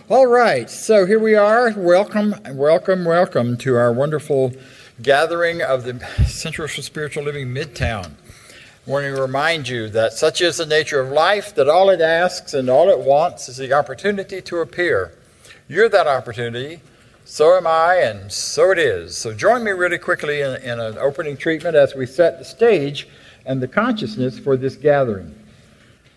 All right, so here we are. Welcome to our wonderful gathering of the Center for Spiritual Living Midtown. I want to remind you that such is the nature of life, that all it asks and all it wants is the opportunity to appear. You're that opportunity, so am I, and so it is. So join me really quickly in an opening treatment as we set the stage and the consciousness for this gathering.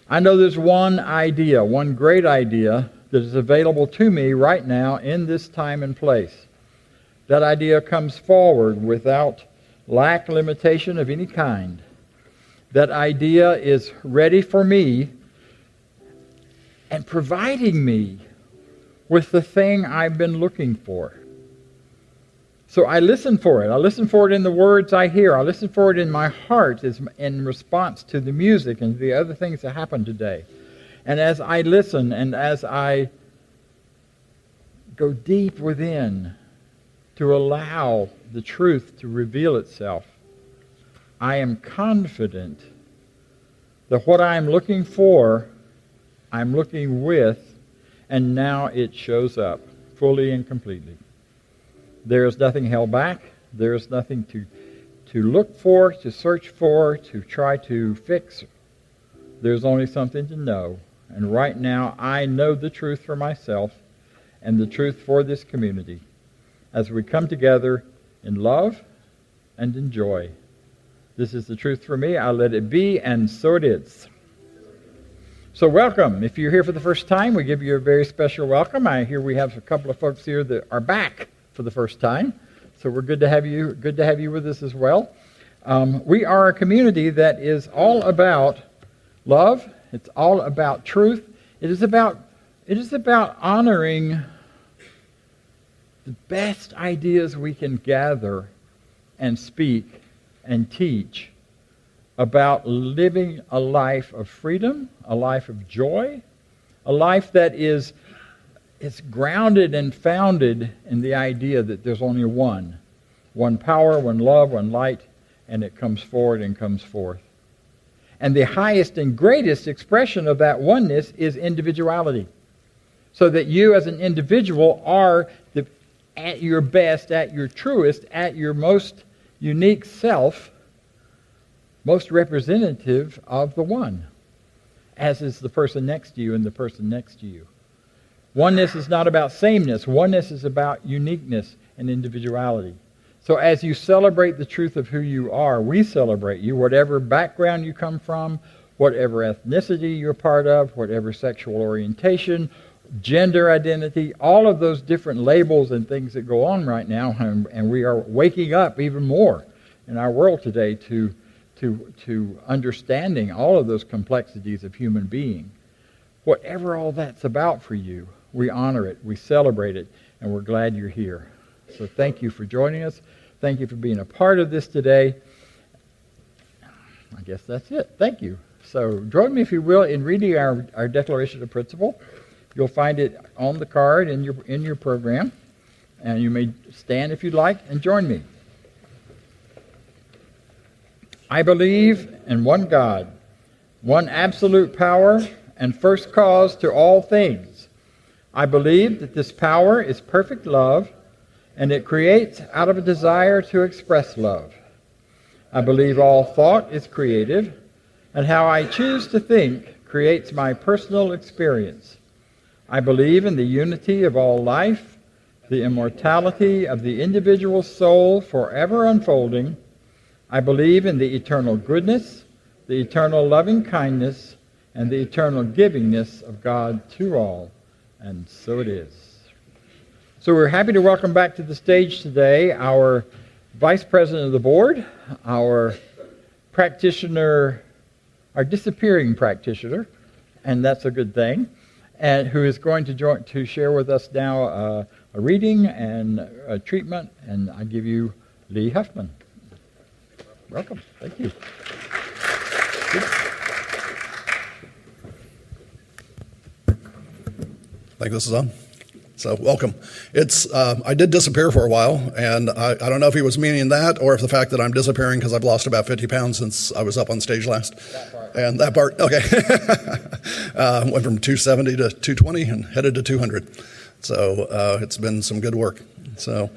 I know there's one great idea, that is available to me right now in this time and place. That idea comes forward without lack, limitation of any kind. That idea is ready for me and providing me with the thing I've been looking for. So I listen for it. I listen for it in the words I hear. I listen for it in my heart in response to the music and the other things that happen today. And as I listen and as I go deep within to allow the truth to reveal itself, I am confident that what I'm looking for, I'm looking with, and now it shows up fully and completely. There is nothing held back. There is nothing to look for, to search for, to try to fix. There's only something to know. And right now, I know the truth for myself and the truth for this community as we come together in love and in joy. This is the truth for me. I let it be, and so it is. So welcome. If you're here for the first time, we give you a very special welcome. I hear we have a couple of folks here that are back for the first time. So we're good to have you with us as well. We are a community that is all about love. It's all about truth. It is about honoring the best ideas we can gather and speak and teach about living a life of freedom, a life of joy, a life that is grounded and founded in the idea that there's only one power, one love, one light, and it comes forward and comes forth. And the highest and greatest expression of that oneness is individuality. So that you as an individual are at your best, at your truest, at your most unique self, most representative of the one, as is the person next to you and the person next to you. Oneness is not about sameness. Oneness is about uniqueness and individuality. So as you celebrate the truth of who you are, we celebrate you, whatever background you come from, whatever ethnicity you're part of, whatever sexual orientation, gender identity, all of those different labels and things that go on right now, and we are waking up even more in our world today to understanding all of those complexities of human being. Whatever all that's about for you, we honor it, we celebrate it, and we're glad you're here. So thank you for joining us. Thank you for being a part of this today. I guess that's it. Thank you. So join me, if you will, in reading our Declaration of Principle. You'll find it on the card in your program, and you may stand if you'd like and join me. I believe in one God, one absolute power and first cause to all things. I believe that this power is perfect love, and it creates out of a desire to express love. I believe all thought is creative, and how I choose to think creates my personal experience. I believe in the unity of all life, the immortality of the individual soul forever unfolding. I believe in the eternal goodness, the eternal loving kindness, and the eternal givingness of God to all. And so it is. So we're happy to welcome back to the stage today our Vice President of the Board, our practitioner, our disappearing practitioner, and that's a good thing, and who is going to share with us now a reading and a treatment, and I give you Lee Huffman. Welcome. Thank you. I think this is on. So welcome. I did disappear for a while, and I don't know if he was meaning that or if the fact that I'm disappearing because I've lost about 50 pounds since I was up on stage last. That part. And that part, okay. Went from 270 to 220 and headed to 200. So it's been some good work. So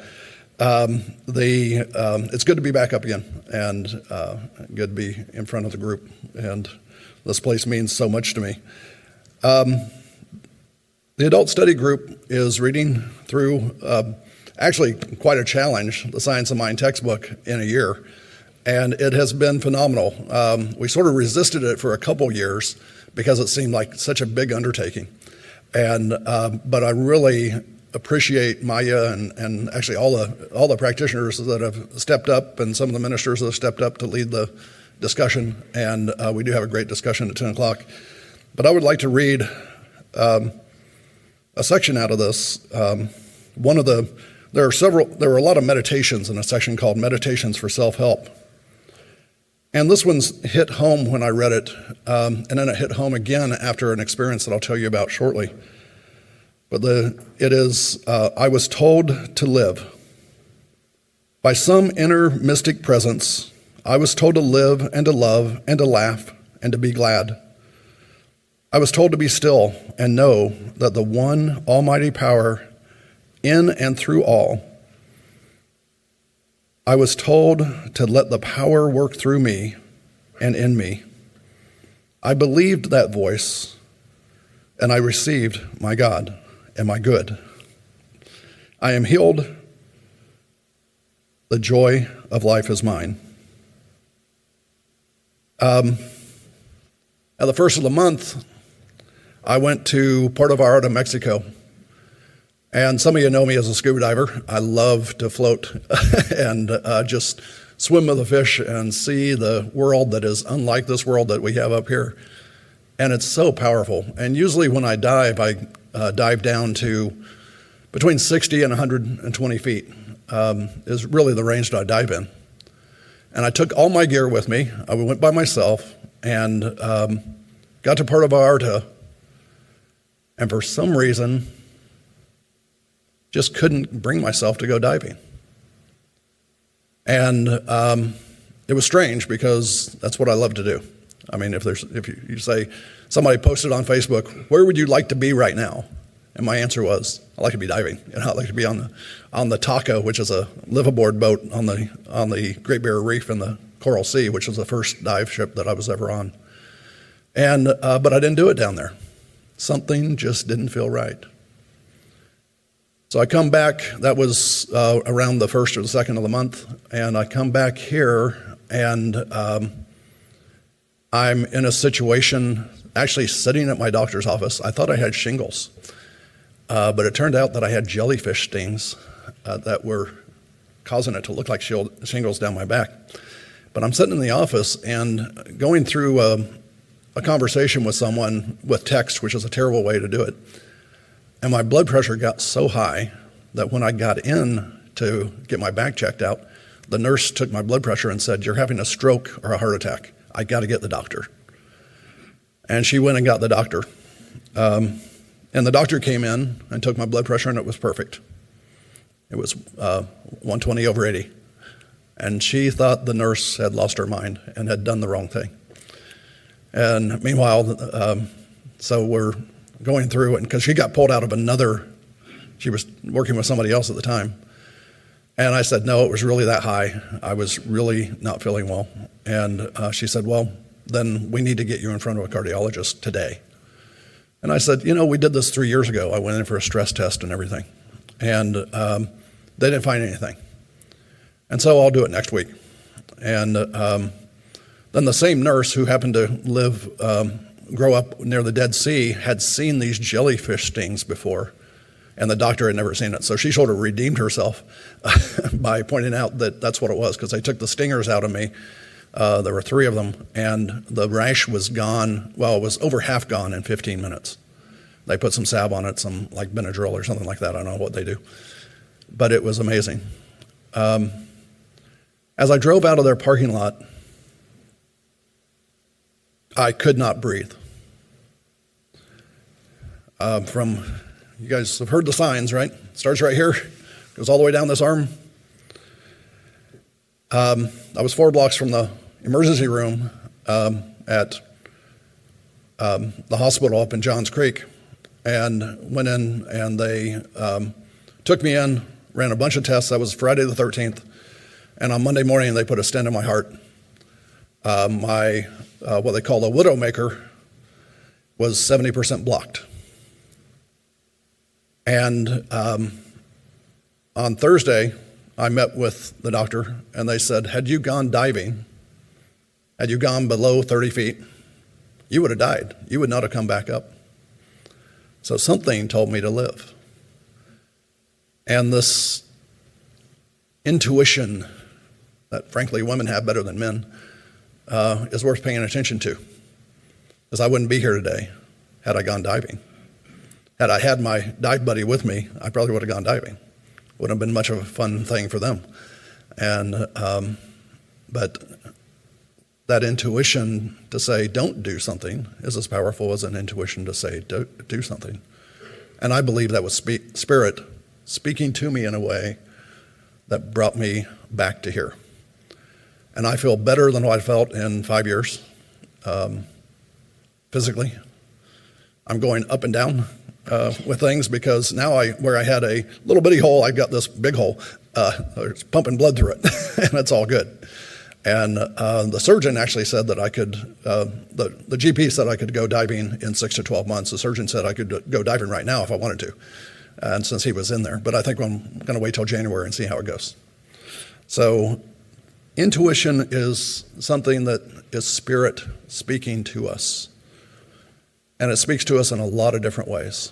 it's good to be back up again, and good to be in front of the group. And this place means so much to me. The adult study group is reading through, actually quite a challenge, the Science of Mind textbook in a year. And it has been phenomenal. We sort of resisted it for a couple years because it seemed like such a big undertaking. But I really appreciate Maya and actually all the practitioners that have stepped up, and some of the ministers that have stepped up to lead the discussion. And we do have a great discussion at 10 o'clock. But I would like to read a section out of this. There were a lot of meditations in a section called Meditations for Self-Help. And this one's hit home when I read it, and then it hit home again after an experience that I'll tell you about shortly. But it is, I was told to live. By some inner mystic presence, I was told to live and to love and to laugh and to be glad. I was told to be still and know that the one almighty power in and through all. I was told to let the power work through me and in me. I believed that voice, and I received my God and my good. I am healed. The joy of life is mine. At the first of the month, I went to Puerto Vallarta, Mexico. And some of you know me as a scuba diver. I love to float and just swim with the fish and see the world that is unlike this world that we have up here. And it's so powerful. And usually when I dive down to between 60 and 120 feet is really the range that I dive in. And I took all my gear with me. I went by myself and got to Puerto Vallarta. And for some reason, just couldn't bring myself to go diving. And it was strange because that's what I love to do. I mean, if you say, somebody posted on Facebook, where would you like to be right now? And my answer was, I'd like to be diving. I'd like to be on the Taco, which is a liveaboard boat on the Great Barrier Reef in the Coral Sea, which was the first dive ship that I was ever on. And but I didn't do it down there. Something just didn't feel right. So I come back, that was around the first or the second of the month, and I come back here, and I'm in a situation, actually sitting at my doctor's office. I thought I had shingles, but it turned out that I had jellyfish stings that were causing it to look like shingles down my back. But I'm sitting in the office and going through a conversation with someone with text, which is a terrible way to do it. And my blood pressure got so high that when I got in to get my back checked out, the nurse took my blood pressure and said, "You're having a stroke or a heart attack. I got to get the doctor." And she went and got the doctor. And the doctor came in and took my blood pressure, and it was perfect. It was 120/80. And she thought the nurse had lost her mind and had done the wrong thing. And meanwhile, so we're going through it, because she got pulled out of she was working with somebody else at the time. And I said, no, it was really that high. I was really not feeling well. And she said, well, then we need to get you in front of a cardiologist today. And I said, we did this 3 years ago. I went in for a stress test and everything. And they didn't find anything. And so I'll do it next week. And then the same nurse who happened to grow up near the Dead Sea had seen these jellyfish stings before, and the doctor had never seen it. So she sort of redeemed herself by pointing out that that's what it was, because they took the stingers out of me. There were 3 of them, and the rash was gone. Well, it was over half gone in 15 minutes. They put some salve on it, some like Benadryl or something like that. I don't know what they do, but it was amazing. As I drove out of their parking lot, I could not breathe. You guys have heard the signs, right? Starts right here, goes all the way down this arm. I was 4 blocks from the emergency room at the hospital up in Johns Creek, and went in, and they took me in, ran a bunch of tests. That was Friday the 13th. And on Monday morning, they put a stent in my heart. My what they call a widowmaker was 70% blocked. And on Thursday, I met with the doctor, and they said, had you gone diving, had you gone below 30 feet, you would have died. You would not have come back up. So something told me to live. And this intuition that, frankly, women have better than men is worth paying attention to. Because I wouldn't be here today had I gone diving. Had I had my dive buddy with me, I probably would have gone diving. Wouldn't have been much of a fun thing for them. And but that intuition to say don't do something is as powerful as an intuition to say do something. And I believe that was Spirit speaking to me in a way that brought me back to here. And I feel better than what I felt in 5 years physically. I'm going up and down with things because now where I had a little bitty hole, I've got this big hole. It's pumping blood through it, and it's all good. And the surgeon actually said that I could, the GP said I could go diving in 6 to 12 months. The surgeon said I could go diving right now if I wanted to, and since he was in there. But I think I'm going to wait till January and see how it goes. So intuition is something that is Spirit speaking to us. And it speaks to us in a lot of different ways.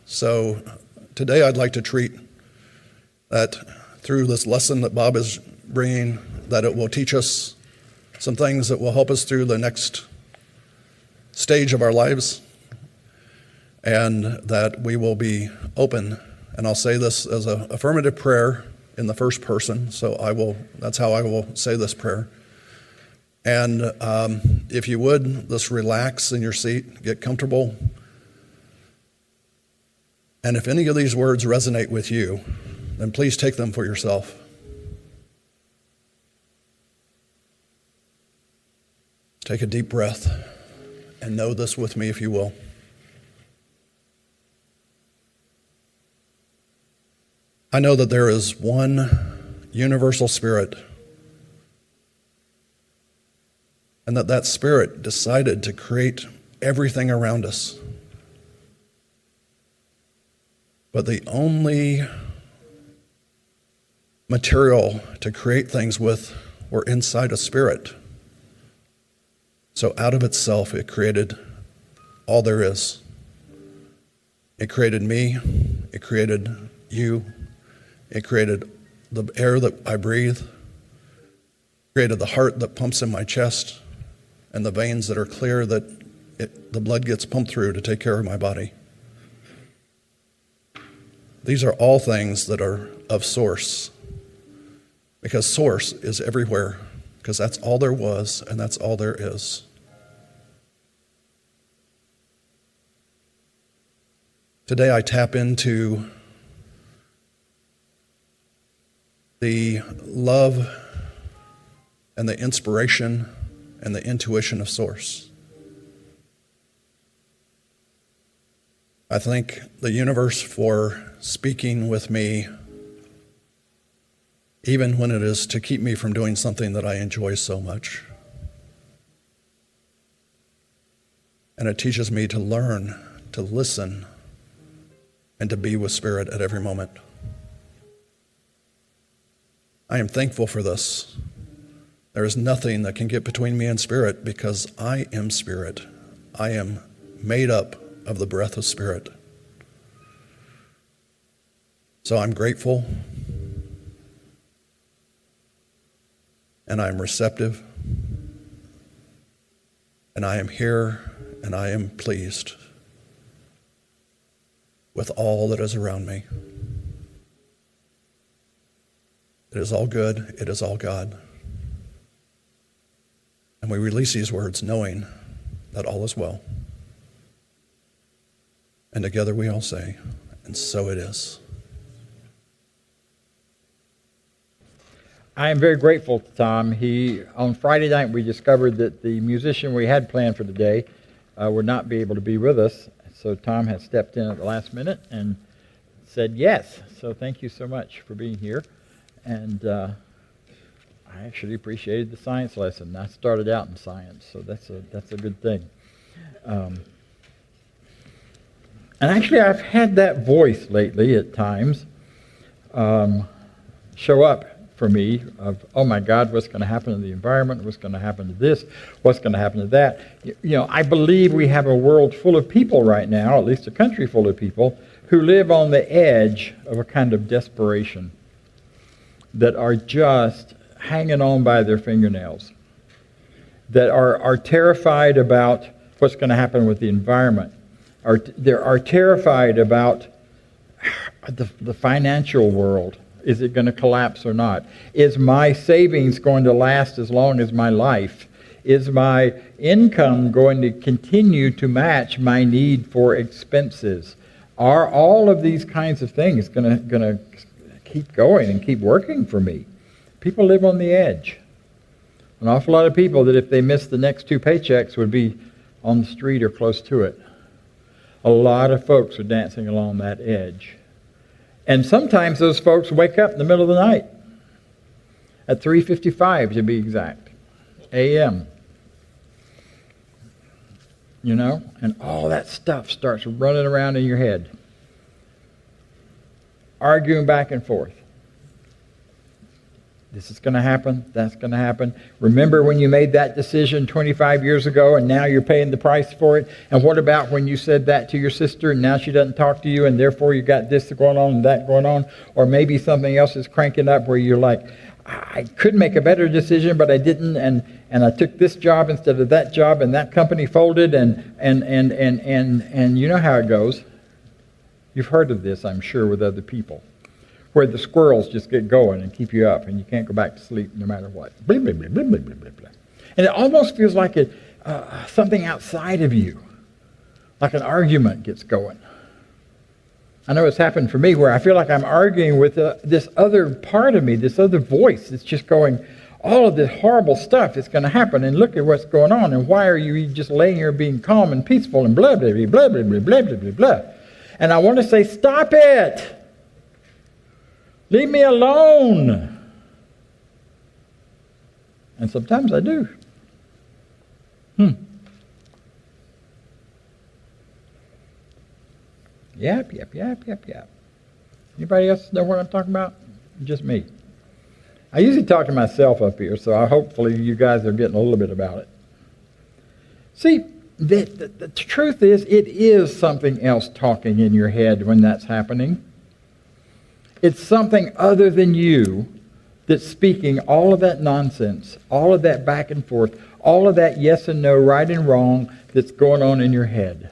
So today I'd like to treat that through this lesson that Bob is bringing, that it will teach us some things that will help us through the next stage of our lives, and that we will be open. And I'll say this as an affirmative prayer in the first person, so that's how I will say this prayer. And if you would, just relax in your seat, get comfortable. And if any of these words resonate with you, then please take them for yourself. Take a deep breath and know this with me, if you will. I know that there is one universal Spirit, and that Spirit decided to create everything around us. But the only material to create things with were inside a Spirit. So out of itself, it created all there is. It created me, it created you, it created the air that I breathe, created the heart that pumps in my chest, and the veins that are clear that the blood gets pumped through to take care of my body. These are all things that are of source, because source is everywhere, because that's all there was and that's all there is. Today I tap into the love and the inspiration and the intuition of Source. I thank the universe for speaking with me, even when it is to keep me from doing something that I enjoy so much. And it teaches me to learn, to listen, and to be with Spirit at every moment. I am thankful for this. There is nothing that can get between me and Spirit, because I am Spirit. I am made up of the breath of Spirit. So I'm grateful, and I'm receptive, and I am here, and I am pleased with all that is around me. It is all good. It is all God. And we release these words knowing that all is well. And together we all say, and so it is. I am very grateful to Tom. On Friday night, we discovered that the musician we had planned for today would not be able to be with us. So Tom has stepped in at the last minute and said yes. So thank you so much for being here. And I actually appreciated the science lesson. I started out in science, so that's a good thing. And actually, I've had that voice lately at times show up for me of, oh my God, what's going to happen to the environment? What's going to happen to this? What's going to happen to that? I believe we have a world full of people right now, at least a country full of people, who live on the edge of a kind of desperation, that are just hanging on by their fingernails, that are terrified about what's going to happen with the environment, are terrified about the financial world. Is it going to collapse or not? Is my savings going to last as long as my life? Is my income going to continue to match my need for expenses? Are all of these kinds of things going to keep going and keep working for me? People live on the edge. An awful lot of people that if they missed the next 2 paychecks would be on the street or close to it. A lot of folks are dancing along that edge. And sometimes those folks wake up in the middle of the night, at 3:55 to be exact, a.m. And all that stuff starts running around in your head, arguing back and forth. This is going to happen, that's going to happen. Remember when you made that decision 25 years ago and now you're paying the price for it? And what about when you said that to your sister and now she doesn't talk to you and therefore you got this going on and that going on? Or maybe something else is cranking up where you're like, I could make a better decision but I didn't, and I took this job instead of that job and that company folded and you know how it goes. You've heard of this, I'm sure, with other people, where the squirrels just get going and keep you up and you can't go back to sleep no matter what. Blah, blah, blah, blah, blah, blah, blah. And it almost feels like something outside of you, like an argument gets going. I know it's happened for me where I feel like I'm arguing with this other part of me, this other voice that's just going, all of this horrible stuff is going to happen and look at what's going on and why are you just laying here being calm and peaceful and blah, blah, blah, blah, blah, blah, blah, blah, blah. And I want to say, stop it! Leave me alone. And sometimes I do. Yap. Anybody else know what I'm talking about? Just me. I usually talk to myself up here, so hopefully you guys are getting a little bit about it. See, the truth is, it is something else talking in your head when that's happening. It's something other than you that's speaking all of that nonsense, all of that back and forth, all of that yes and no, right and wrong that's going on in your head.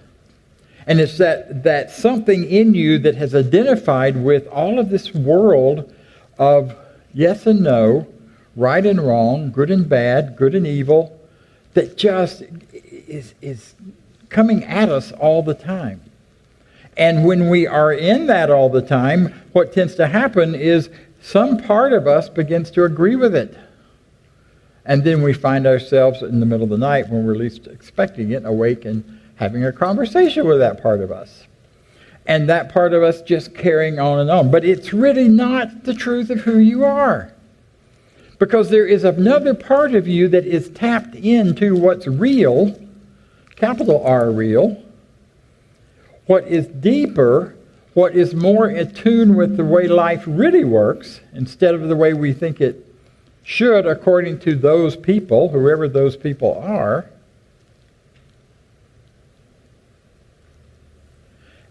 And it's that something in you that has identified with all of this world of yes and no, right and wrong, good and bad, good and evil, that just is coming at us all the time. And when we are in that all the time, what tends to happen is some part of us begins to agree with it. And then we find ourselves in the middle of the night when we're least expecting it, awake and having a conversation with that part of us. And that part of us just carrying on and on. But it's really not the truth of who you are. Because there is another part of you that is tapped into what's real, capital R real, what is deeper, what is more attuned with the way life really works, instead of the way we think it should, according to those people, whoever those people are.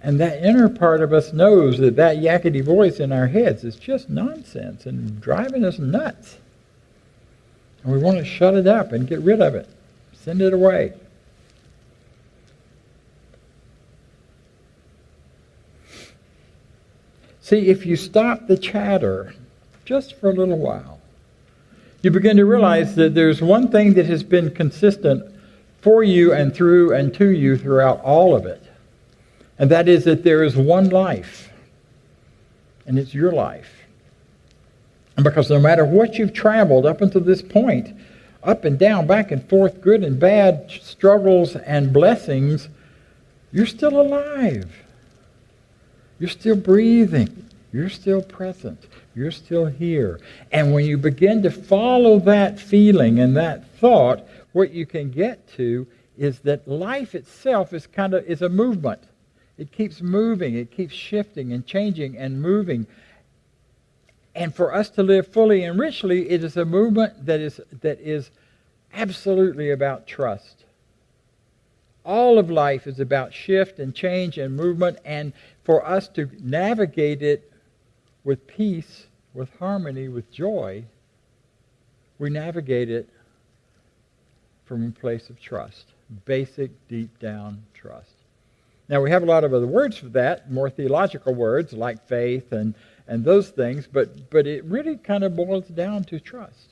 And that inner part of us knows that yakety voice in our heads is just nonsense and driving us nuts. And we want to shut it up and get rid of it, send it away. See, if you stop the chatter just for a little while, you begin to realize that there's one thing that has been consistent for you and through and to you throughout all of it. And that is that there is one life, and it's your life. And because no matter what you've traveled up until this point, up and down, back and forth, good and bad, struggles and blessings, You're still alive. You're still breathing. You're still present. You're still here. And when you begin to follow that feeling and that thought, what you can get to is that life itself is a movement. It keeps moving. It keeps shifting and changing and moving. And for us to live fully and richly, it is a movement that is absolutely about trust. All of life is about shift and change and movement, and for us to navigate it with peace, with harmony, with joy, we navigate it from a place of trust. Basic, deep down trust. Now, we have a lot of other words for that, more theological words like faith and those things, but it really kind of boils down to trust.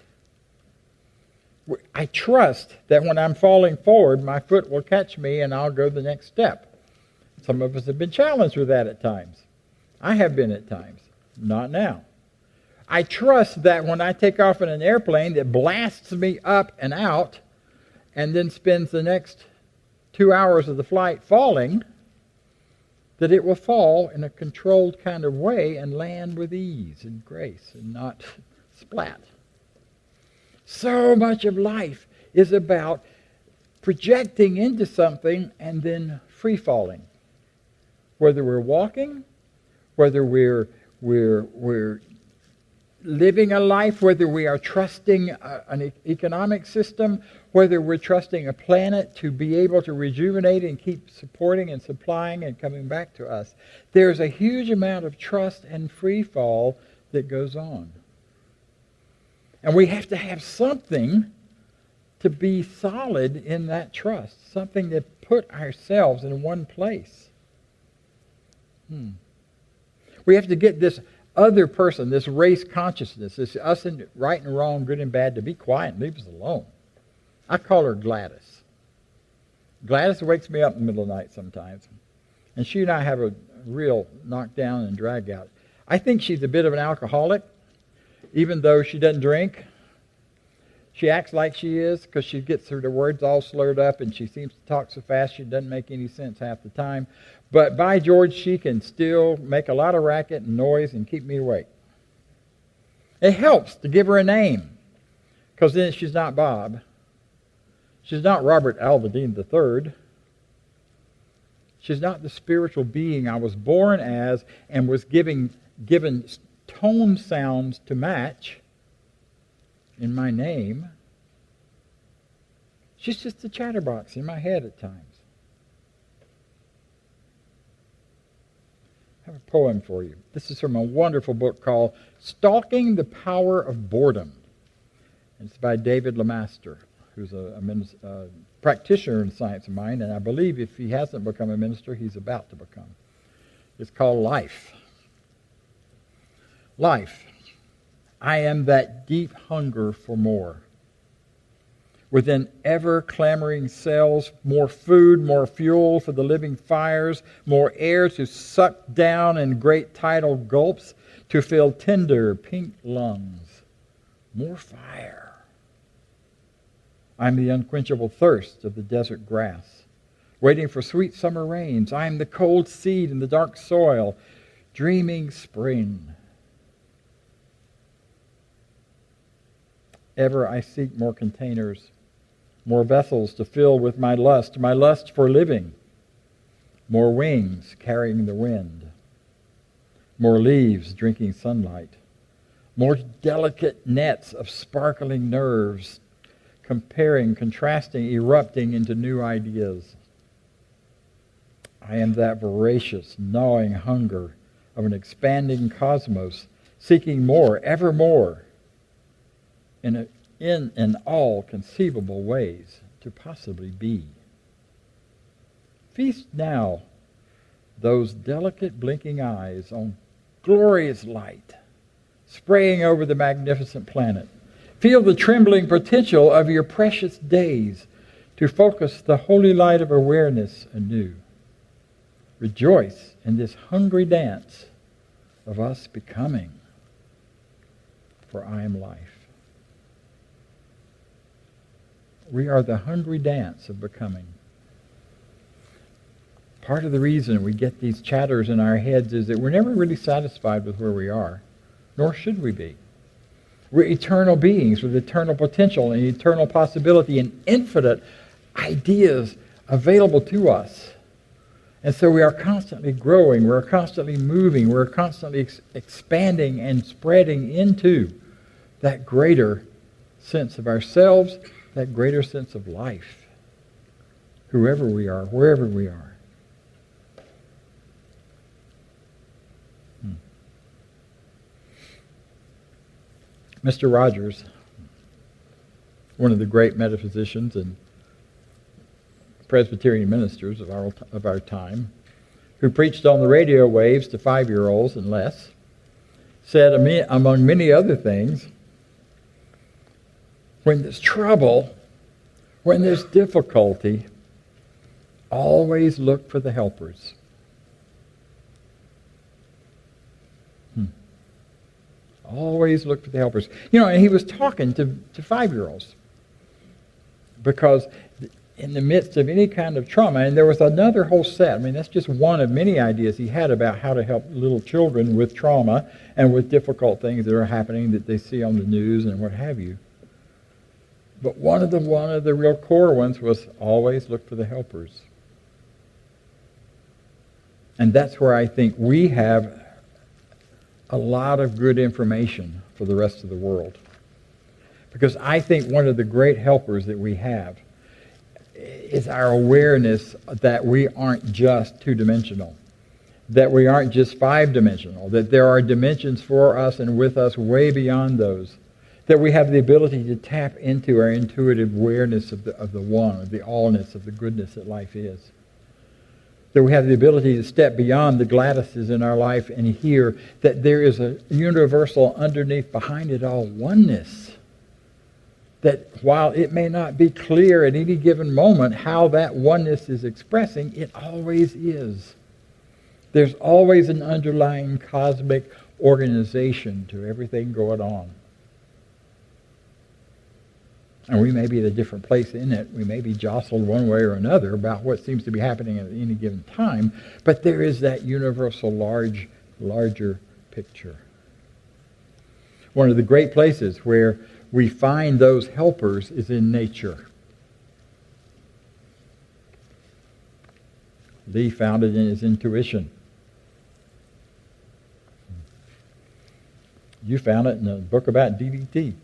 I trust that when I'm falling forward, my foot will catch me and I'll go the next step. Some of us have been challenged with that at times. I have been at times. Not now. I trust that when I take off in an airplane that blasts me up and out and then spends the next 2 hours of the flight falling, that it will fall in a controlled kind of way and land with ease and grace and not splat. So much of life is about projecting into something and then free falling. Whether we're walking, whether we're living a life, whether we are trusting an economic system, whether we're trusting a planet to be able to rejuvenate and keep supporting and supplying and coming back to us. There's a huge amount of trust and free fall that goes on. And we have to have something to be solid in that trust, something to put ourselves in one place. We have to get this other person, this race consciousness, this us and right and wrong, good and bad, to be quiet and leave us alone. I call her Gladys. Gladys wakes me up in the middle of the night sometimes. And she and I have a real knockdown and drag out. I think she's a bit of an alcoholic, even though she doesn't drink. She acts like she is because she gets her words all slurred up and she seems to talk so fast she doesn't make any sense half the time. But by George, she can still make a lot of racket and noise and keep me awake. It helps to give her a name, because then she's not Bob. She's not Robert Alva Deen III. She's not the spiritual being I was born as and was given tone sounds to match in my name. She's just a chatterbox in my head at times. I have a poem for you. This is from a wonderful book called Stalking the Power of Boredom. And it's by David Lemaster, who's a practitioner in science of mind, and I believe if he hasn't become a minister, he's about to become. It's called Life. Life. I am that deep hunger for more. Within ever-clamoring cells, more food, more fuel for the living fires, more air to suck down in great tidal gulps to fill tender pink lungs. More fire. I'm the unquenchable thirst of the desert grass, waiting for sweet summer rains. I am the cold seed in the dark soil, dreaming spring. Ever I seek more containers, more vessels to fill with my lust for living, more wings carrying the wind, more leaves drinking sunlight, more delicate nets of sparkling nerves, comparing, contrasting, erupting into new ideas. I am that voracious, gnawing hunger of an expanding cosmos, seeking more, ever more, in all conceivable ways to possibly be. Feast now those delicate blinking eyes on glorious light spraying over the magnificent planet. Feel the trembling potential of your precious days to focus the holy light of awareness anew. Rejoice in this hungry dance of us becoming, for I am life. We are the hungry dance of becoming. Part of the reason we get these chatters in our heads is that we're never really satisfied with where we are, nor should we be. We're eternal beings with eternal potential and eternal possibility and infinite ideas available to us. And so we are constantly growing, we're constantly moving, we're constantly expanding and spreading into that greater sense of ourselves, that greater sense of life, whoever we are, wherever we are. Mr. Rogers, one of the great metaphysicians and Presbyterian ministers of our time, who preached on the radio waves to 5-year-olds and less, said, among many other things, when there's trouble, when there's difficulty, always look for the helpers. Always look for the helpers. And he was talking to 5-year-olds because in the midst of any kind of trauma, and there was another whole set. That's just one of many ideas he had about how to help little children with trauma and with difficult things that are happening that they see on the news and what have you. But one of the real core ones was always look for the helpers. And that's where I think we have a lot of good information for the rest of the world. Because I think one of the great helpers that we have is our awareness that we aren't just two-dimensional, that we aren't just five-dimensional, that there are dimensions for us and with us way beyond those, that we have the ability to tap into our intuitive awareness of the one, of the allness, of the goodness that life is. That we have the ability to step beyond the Gladyses in our life and hear that there is a universal underneath, behind it all, oneness. That while it may not be clear at any given moment how that oneness is expressing, it always is. There's always an underlying cosmic organization to everything going on. And we may be at a different place in it. We may be jostled one way or another about what seems to be happening at any given time. But there is that universal larger picture. One of the great places where we find those helpers is in nature. Lee found it in his intuition. You found it in a book about DDT.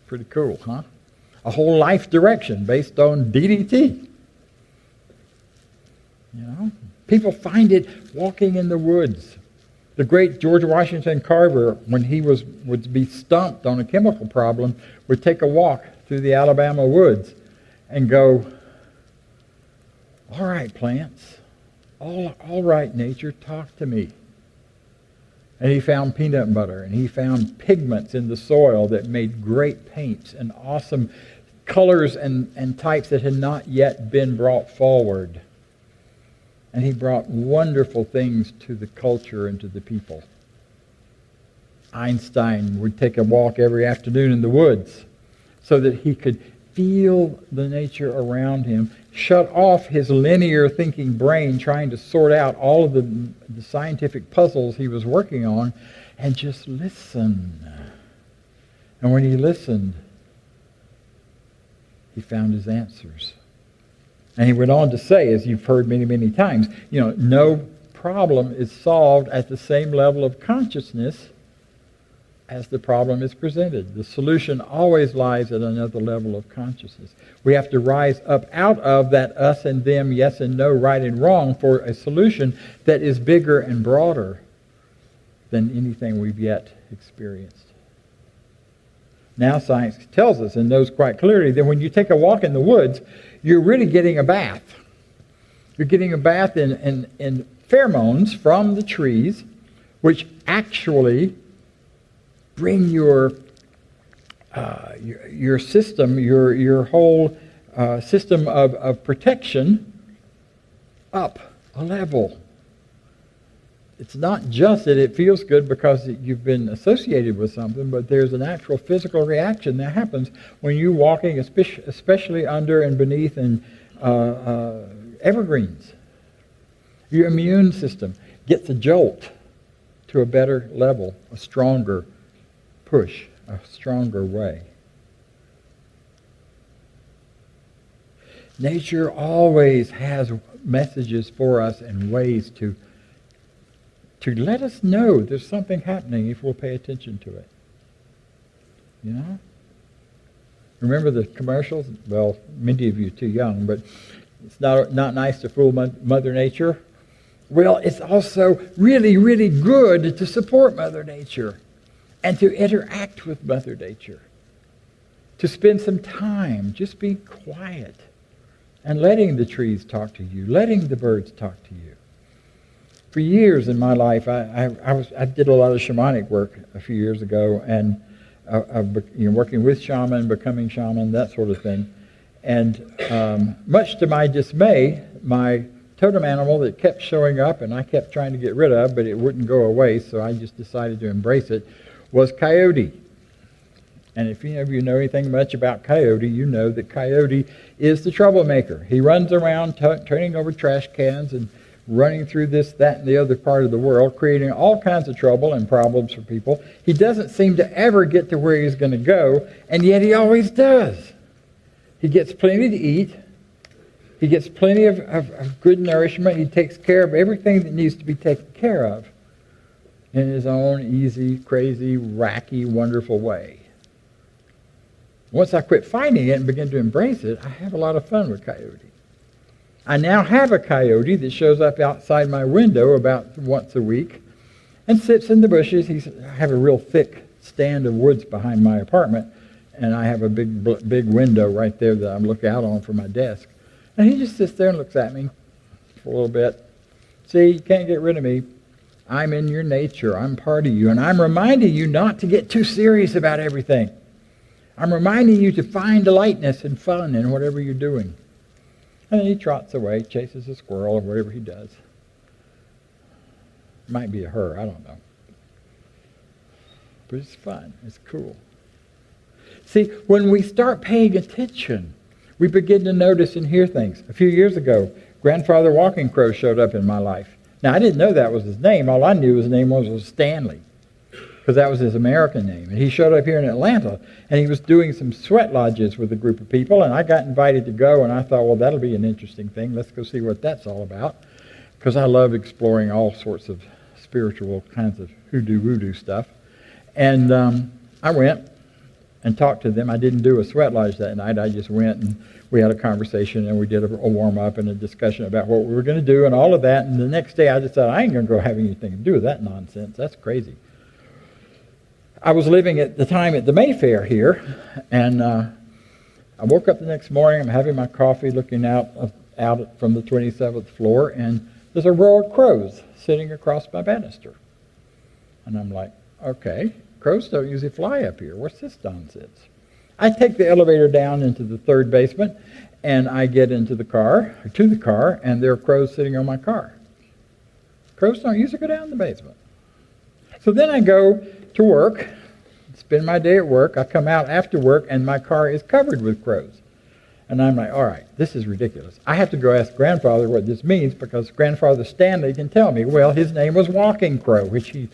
Pretty cool, huh? A whole life direction based on DDT. People find it walking in the woods. The great George Washington Carver, when he would be stumped on a chemical problem, would take a walk through the Alabama woods and go, all right, plants, all right, nature, talk to me. And he found peanut butter, and he found pigments in the soil that made great paints and awesome colors and types that had not yet been brought forward. And he brought wonderful things to the culture and to the people. Einstein would take a walk every afternoon in the woods so that he could feel the nature around him, shut off his linear thinking brain trying to sort out all of the scientific puzzles he was working on, and just listen. And when he listened, he found his answers. And he went on to say, as you've heard many, many times, no problem is solved at the same level of consciousness as the problem is presented. The solution always lies at another level of consciousness. We have to rise up out of that us and them, yes and no, right and wrong, for a solution that is bigger and broader than anything we've yet experienced. Now science tells us and knows quite clearly that when you take a walk in the woods, you're really getting a bath. You're getting a bath in pheromones from the trees, which actually bring your system, your whole system of protection up a level. It's not just that it feels good because you've been associated with something, but there's an actual physical reaction that happens when you're walking, especially under and beneath and evergreens. Your immune system gets a jolt to a better level, a stronger push, a stronger way. Nature always has messages for us and ways to let us know there's something happening if we'll pay attention to it. You know? Remember the commercials? Well, many of you are too young, but it's not nice to fool Mother Nature. Well, it's also really, really good to support Mother Nature and to interact with Mother Nature. To spend some time, just be quiet and letting the trees talk to you, letting the birds talk to you. For years in my life, I did a lot of shamanic work a few years ago, and working with shaman, becoming shaman, that sort of thing. And much to my dismay, my totem animal that kept showing up and I kept trying to get rid of, but it wouldn't go away, so I just decided to embrace it, was coyote. And if any of you know anything much about coyote, you know that coyote is the troublemaker. He runs around turning over trash cans and running through this, that, and the other part of the world, creating all kinds of trouble and problems for people. He doesn't seem to ever get to where he's going to go, and yet he always does. He gets plenty to eat. He gets plenty of good nourishment. He takes care of everything that needs to be taken care of in his own easy, crazy, wacky, wonderful way. Once I quit fighting it and began to embrace it, I have a lot of fun with coyote. I now have a coyote that shows up outside my window about once a week and sits in the bushes. I have a real thick stand of woods behind my apartment, and I have a big window right there that I look out on from my desk. And he just sits there and looks at me for a little bit. See, you can't get rid of me. I'm in your nature. I'm part of you. And I'm reminding you not to get too serious about everything. I'm reminding you to find lightness and fun in whatever you're doing. And then he trots away, chases a squirrel or whatever he does. Might be a her, I don't know. But it's fun. It's cool. See, when we start paying attention, we begin to notice and hear things. A few years ago, Grandfather Walking Crow showed up in my life. Now, I didn't know that was his name. All I knew his name was Stanley, because that was his American name. And he showed up here in Atlanta, and he was doing some sweat lodges with a group of people, and I got invited to go, and I thought, well, that'll be an interesting thing. Let's go see what that's all about, because I love exploring all sorts of spiritual kinds of hoodoo stuff. And I went and talked to them. I didn't do a sweat lodge that night. I just went, and we had a conversation, and we did a warm-up and a discussion about what we were going to do and all of that. And the next day, I decided I ain't going to go have anything to do with that nonsense. That's crazy. I was living at the time at the Mayfair here, and I woke up the next morning. I'm having my coffee, looking out from the 27th floor, and there's a row of crows sitting across my banister. And I'm like, okay, crows don't usually fly up here. What's this nonsense? I take the elevator down into the third basement, and I get to the car, and there are crows sitting on my car. Crows don't usually go down in the basement. So then I go to work, spend my day at work. I come out after work, and my car is covered with crows. And I'm like, all right, this is ridiculous. I have to go ask Grandfather what this means, because Grandfather Stanley can tell me. Well, his name was Walking Crow, which he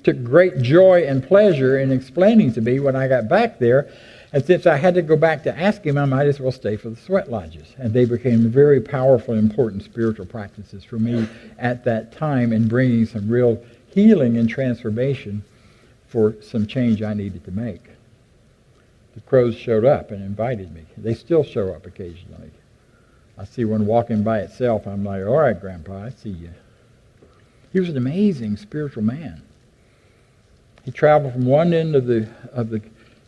took great joy and pleasure in explaining to me when I got back there. And since I had to go back to ask him, I might as well stay for the sweat lodges. And they became very powerful, important spiritual practices for me at that time in bringing some real healing and transformation for some change I needed to make. The crows showed up and invited me. They still show up occasionally. I see one walking by itself. I'm like, all right, Grandpa, I see you. He was an amazing spiritual man. He traveled from one end of the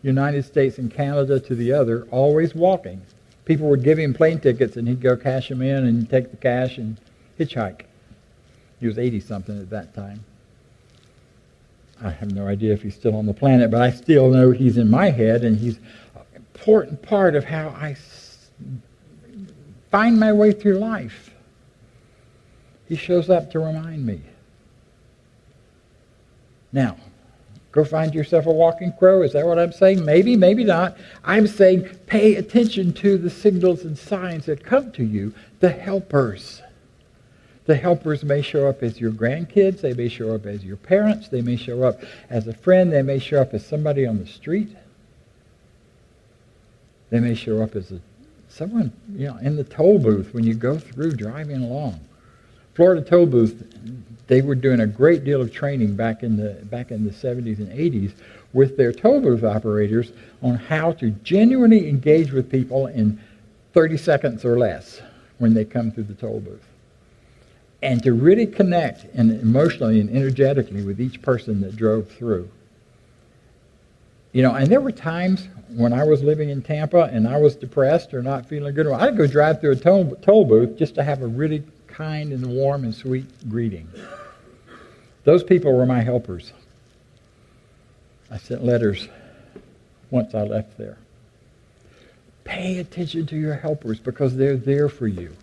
United States and Canada to the other, always walking. People would give him plane tickets, and he'd go cash them in and take the cash and hitchhike. He was 80-something at that time. I have no idea if he's still on the planet, but I still know he's in my head, and he's an important part of how I find my way through life. He shows up to remind me. Now, go find yourself a walking crow. Is that what I'm saying? Maybe, maybe not. I'm saying pay attention to the signals and signs that come to you, the helpers The helpers may show up as your grandkids. They may show up as your parents. They may show up as a friend. They may show up as somebody on the street. They may show up as someone, in the toll booth when you go through driving along. Florida toll booth, they were doing a great deal of training back in the 70s and 80s with their toll booth operators on how to genuinely engage with people in 30 seconds or less when they come through the toll booth. And to really connect emotionally and energetically with each person that drove through. And there were times when I was living in Tampa and I was depressed or not feeling good. I'd go drive through a toll booth just to have a really kind and warm and sweet greeting. Those people were my helpers. I sent letters once I left there. Pay attention to your helpers because they're there for you.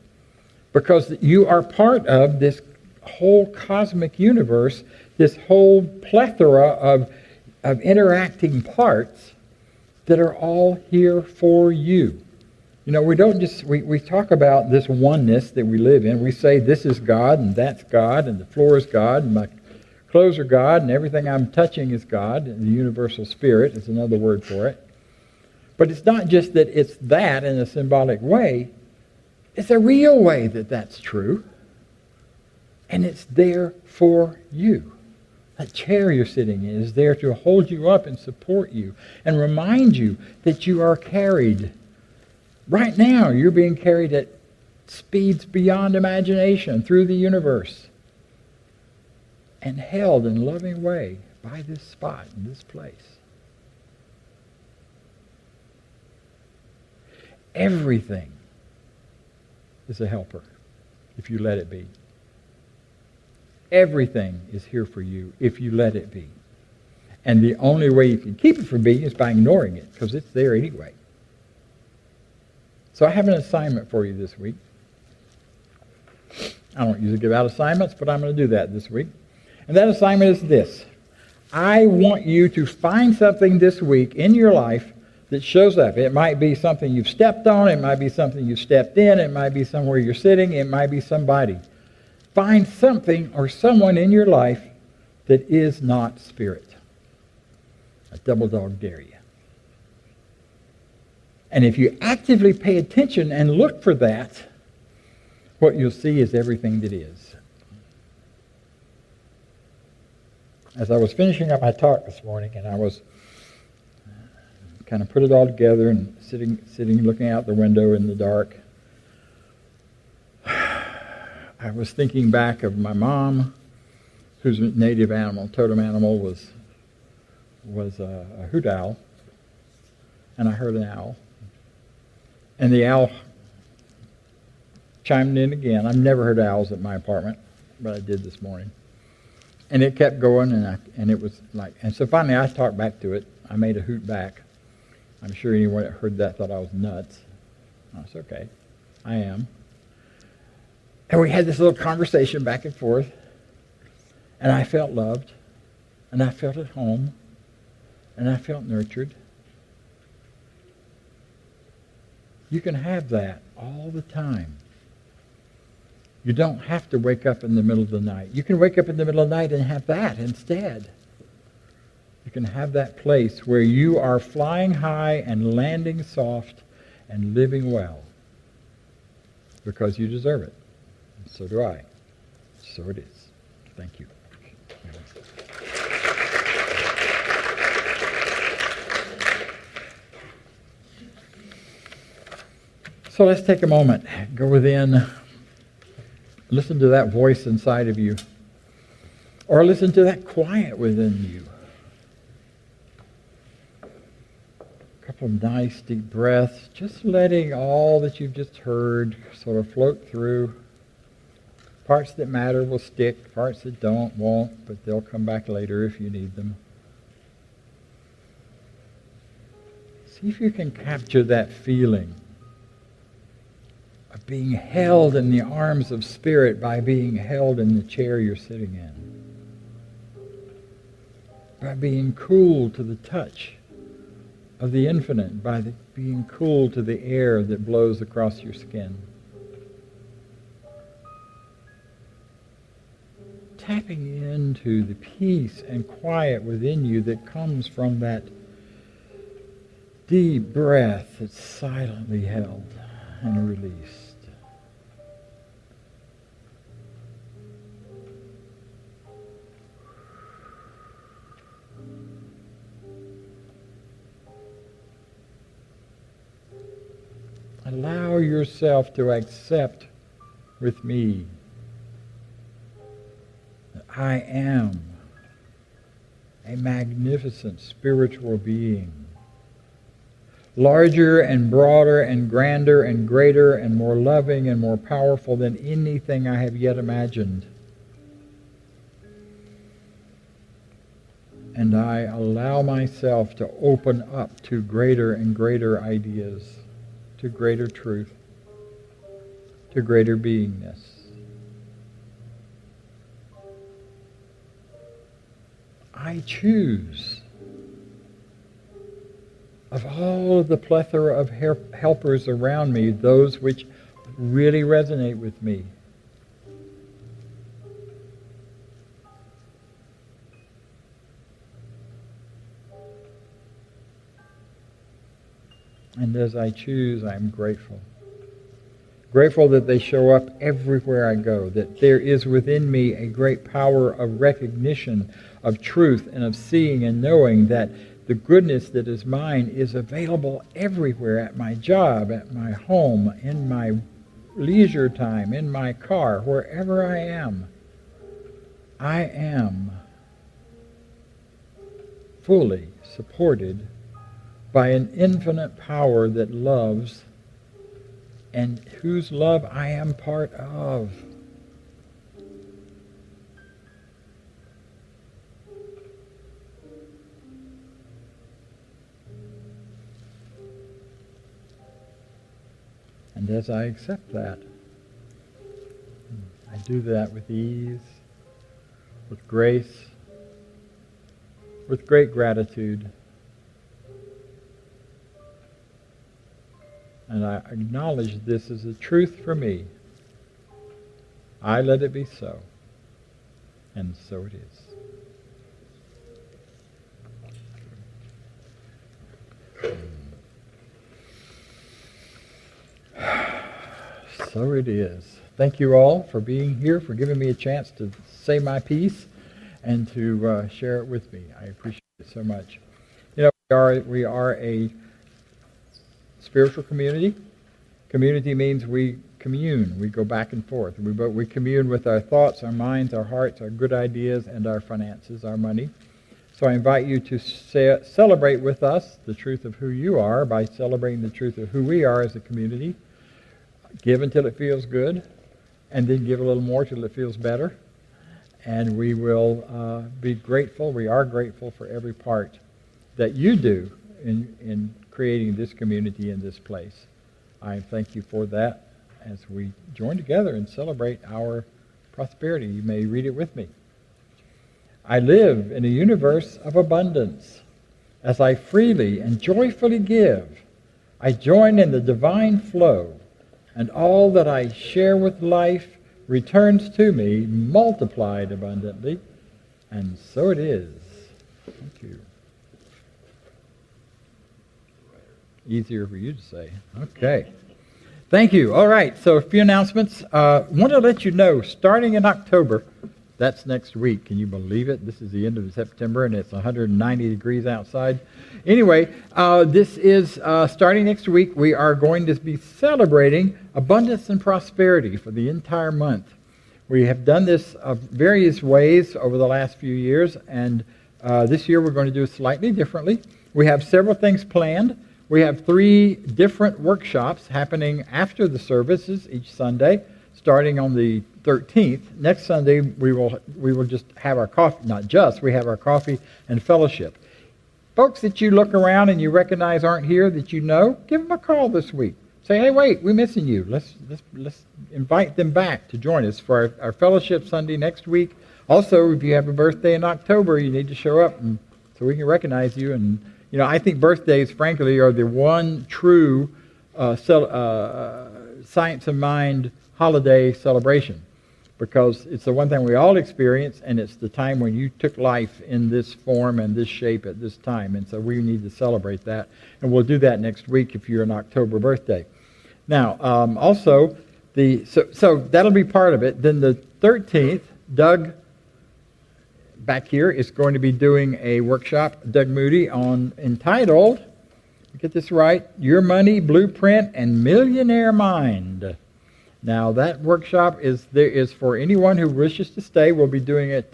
Because you are part of this whole cosmic universe, this whole plethora of interacting parts that are all here for you. We don't just, we talk about this oneness that we live in. We say this is God and that's God and the floor is God and my clothes are God and everything I'm touching is God. And the universal spirit is another word for it. But it's not just that it's that in a symbolic way. It's a real way that that's true. And it's there for you. That chair you're sitting in is there to hold you up and support you and remind you that you are carried. Right now, you're being carried at speeds beyond imagination through the universe and held in a loving way by this spot and this place. Everything is a helper if you let it be. Everything is here for you if you let it be. And the only way you can keep it from being is by ignoring it because it's there anyway. So I have an assignment for you this week. I don't usually give out assignments, but I'm going to do that this week. And that assignment is this. I want you to find something this week in your life that shows up. It might be something you've stepped on. It might be something you've stepped in. It might be somewhere you're sitting. It might be somebody. Find something or someone in your life that is not spirit. I double dog dare you. And if you actively pay attention and look for that, what you'll see is everything that is. As I was finishing up my talk this morning, and I was kind of put it all together and sitting looking out the window in the dark, I was thinking back of my mom, whose native animal, totem animal, was a hoot owl, and I heard an owl. And the owl chimed in again. I've never heard owls at my apartment, but I did this morning. And it kept going, and it was like, and so finally I talked back to it. I made a hoot back. I'm sure anyone that heard that thought I was nuts. That's okay. I am. And we had this little conversation back and forth, and I felt loved, and I felt at home, and I felt nurtured. You can have that all the time. You don't have to wake up in the middle of the night. You can wake up in the middle of the night and have that instead. You can have that place where you are flying high and landing soft and living well because you deserve it. So do I. So it is. Thank you. So let's take a moment. Go within. Listen to that voice inside of you. Or listen to that quiet within you. A couple of nice deep breaths. Just letting all that you've just heard sort of float through. Parts that matter will stick. Parts that won't, but they'll come back later if you need them. See if you can capture that feeling of being held in the arms of spirit by being held in the chair you're sitting in. By being cool to the touch of the infinite, by being cool to the air that blows across your skin. tapping into the peace and quiet within you that comes from that deep breath that's silently held and released. Allow yourself to accept with me that I am a magnificent spiritual being, larger and broader and grander and greater and more loving and more powerful than anything I have yet imagined. And I allow myself to open up to greater and greater ideas, to greater truth, to greater beingness. I choose, of all of the plethora of helpers around me, those which really resonate with me. And as I choose, I'm grateful. Grateful that they show up everywhere I go, that there is within me a great power of recognition, of truth, and of seeing and knowing that the goodness that is mine is available everywhere, at my job, at my home, in my leisure time, in my car, wherever I am. I am fully supported by an infinite power that loves and whose love I am part of. And as I accept that, I do that with ease, with grace, with great gratitude. And I acknowledge this as a truth for me. I let it be so. And so it is. So it is. Thank you all for being here, for giving me a chance to say my piece and to share it with me. I appreciate it so much. You know, we are a spiritual community. Community means we commune. We go back and forth. We commune with our thoughts, our minds, our hearts, our good ideas, and our finances, our money. So I invite you to celebrate with us the truth of who you are by celebrating the truth of who we are as a community. Give until it feels good, and then give a little more till it feels better. And we will be grateful. We are grateful for every part that you do in creating this community in this place. I thank you for that as we join together and celebrate our prosperity. You may read it with me. I live in a universe of abundance. As I freely and joyfully give, I join in the divine flow, and all that I share with life returns to me multiplied abundantly, and so it is. Thank you. Easier for you to say. Okay. Thank you. All right, so a few announcements. Want to let you know, starting in October, that's next week. Can you believe it? This is the end of September, and it's 190 degrees outside. Anyway, this is starting next week. We are going to be celebrating abundance and prosperity for the entire month. We have done this various ways over the last few years, and this year we're going to do it slightly differently. We have several things planned. We have 3 different workshops happening after the services each Sunday, starting on the 13th. Next Sunday, we will just have our coffee, we have our coffee and fellowship. Folks that you look around and you recognize aren't here that you know, give them a call this week. Say, hey, wait, we're missing you. Let's invite them back to join us for our fellowship Sunday next week. Also, if you have a birthday in October, you need to show up so we can recognize you. And you know, I think birthdays, frankly, are the one true science of mind holiday celebration. because it's the one thing we all experience, and it's the time when you took life in this form and this shape at this time. And so we need to celebrate that. And we'll do that next week if you're an October birthday. Now, also, so that'll be part of it. Then the 13th, Doug back here is going to be doing a workshop, Doug Moody, entitled, get this right, Your Money, Blueprint, and Millionaire Mind. Now, that workshop is for anyone who wishes to stay. We'll be doing it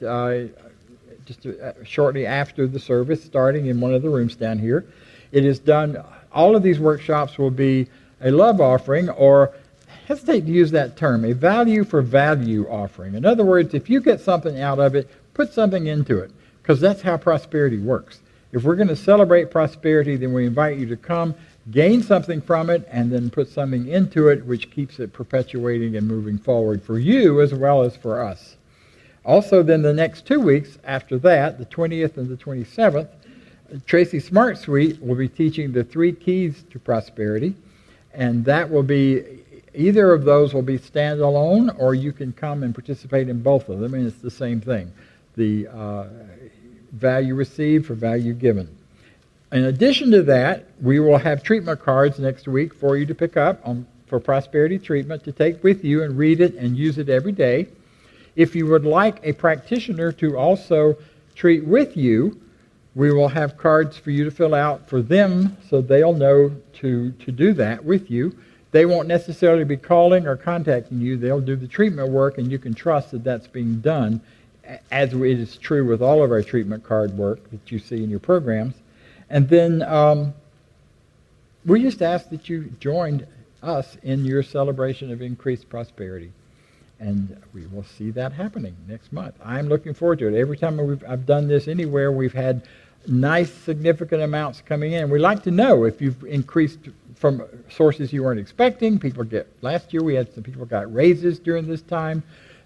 shortly after the service, starting in one of the rooms down here. It is done, all of these workshops will be a love offering, or hesitate to use that term, a value for value offering. In other words, if you get something out of it, put something into it, because that's how prosperity works. If we're going to celebrate prosperity, then we invite you to come, gain something from it, and then put something into it, which keeps it perpetuating and moving forward for you as well as for us. Also, then the next 2 weeks after that, the 20th and the 27th, Tracy Smart Suite will be teaching the 3 keys to prosperity, and that will be, either of those will be standalone, or you can come and participate in both of them, and it's the same thing. The value received for value given. In addition to that, we will have treatment cards next week for you to pick up for prosperity treatment to take with you and read it and use it every day. If you would like a practitioner to also treat with you, we will have cards for you to fill out for them so they'll know to do that with you. They won't necessarily be calling or contacting you. They'll do the treatment work, and you can trust that that's being done, as it is true with all of our treatment card work that you see in your programs. And then we just ask that you join us in your celebration of increased prosperity. And we will see that happening next month. I'm looking forward to it. Every time I've done this anywhere, we've had nice, significant amounts coming in. We like to know if you've increased from sources you weren't expecting. Last year we had some people got raises during this time.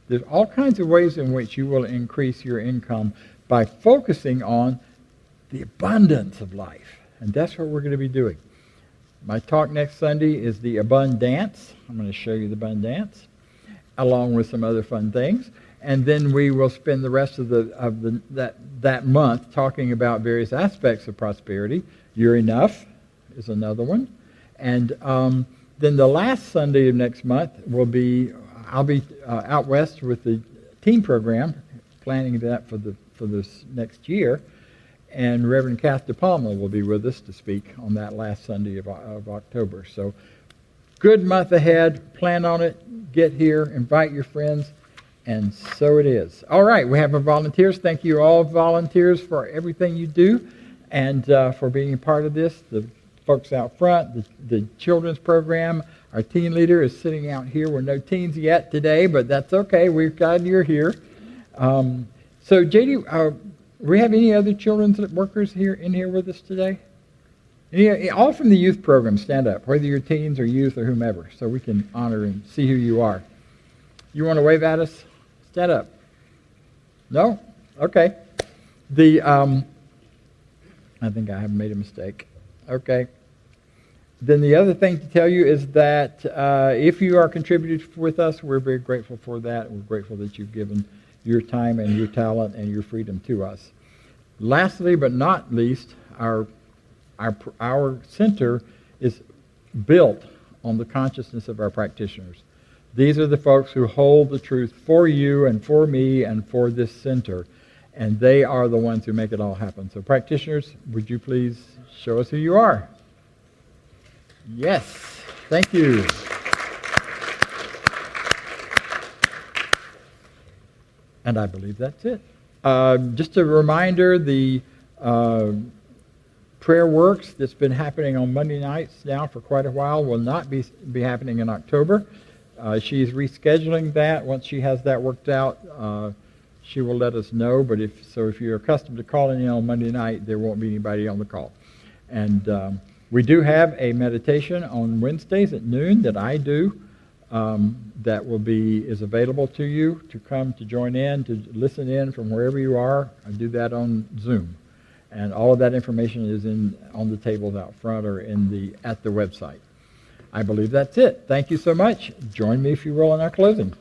There's all kinds of ways in which you will increase your income by focusing on the abundance of life. And that's what we're going to be doing. My talk next Sunday is the Abundance. I'm going to show you the Abundance, along with some other fun things. And then we will spend the rest of that month talking about various aspects of prosperity. You're Enough is another one. And then the last Sunday of next month I'll be out west with the teen program, planning that for this next year. And Reverend Kath DePalma will be with us to speak on that last Sunday of October. So good month ahead. Plan on it. Get here. Invite your friends. And so it is. All right, we have our volunteers. Thank you all volunteers for everything you do and for being a part of this. The folks out front, the children's program. Our teen leader is sitting out here. We're no teens yet today, but that's okay. We're glad you're here. So, JD, do we have any other children's workers in here with us today? All from the youth program, stand up, whether you're teens or youth or whomever, so we can honor and see who you are. You want to wave at us? Stand up. No? Okay. I think I have made a mistake. Okay. Then the other thing to tell you is that if you are contributing with us, we're very grateful for that. We're grateful that you've given your time and your talent and your freedom to us. Lastly, but not least, our center is built on the consciousness of our practitioners. These are the folks who hold the truth for you and for me and for this center, and they are the ones who make it all happen. So practitioners, would you please show us who you are? Yes, thank you. And I believe that's it. Just a reminder, the prayer works that's been happening on Monday nights now for quite a while will not be happening in October. She's rescheduling that. Once she has that worked out, she will let us know. But if you're accustomed to calling in on Monday night, there won't be anybody on the call. And we do have a meditation on Wednesdays at noon that I do. That is available to you to come to join in, to listen in from wherever you are. I do that on Zoom. And all of that information is on the tables out front or at the website. I believe that's it. Thank you so much. Join me, if you will, in our closing.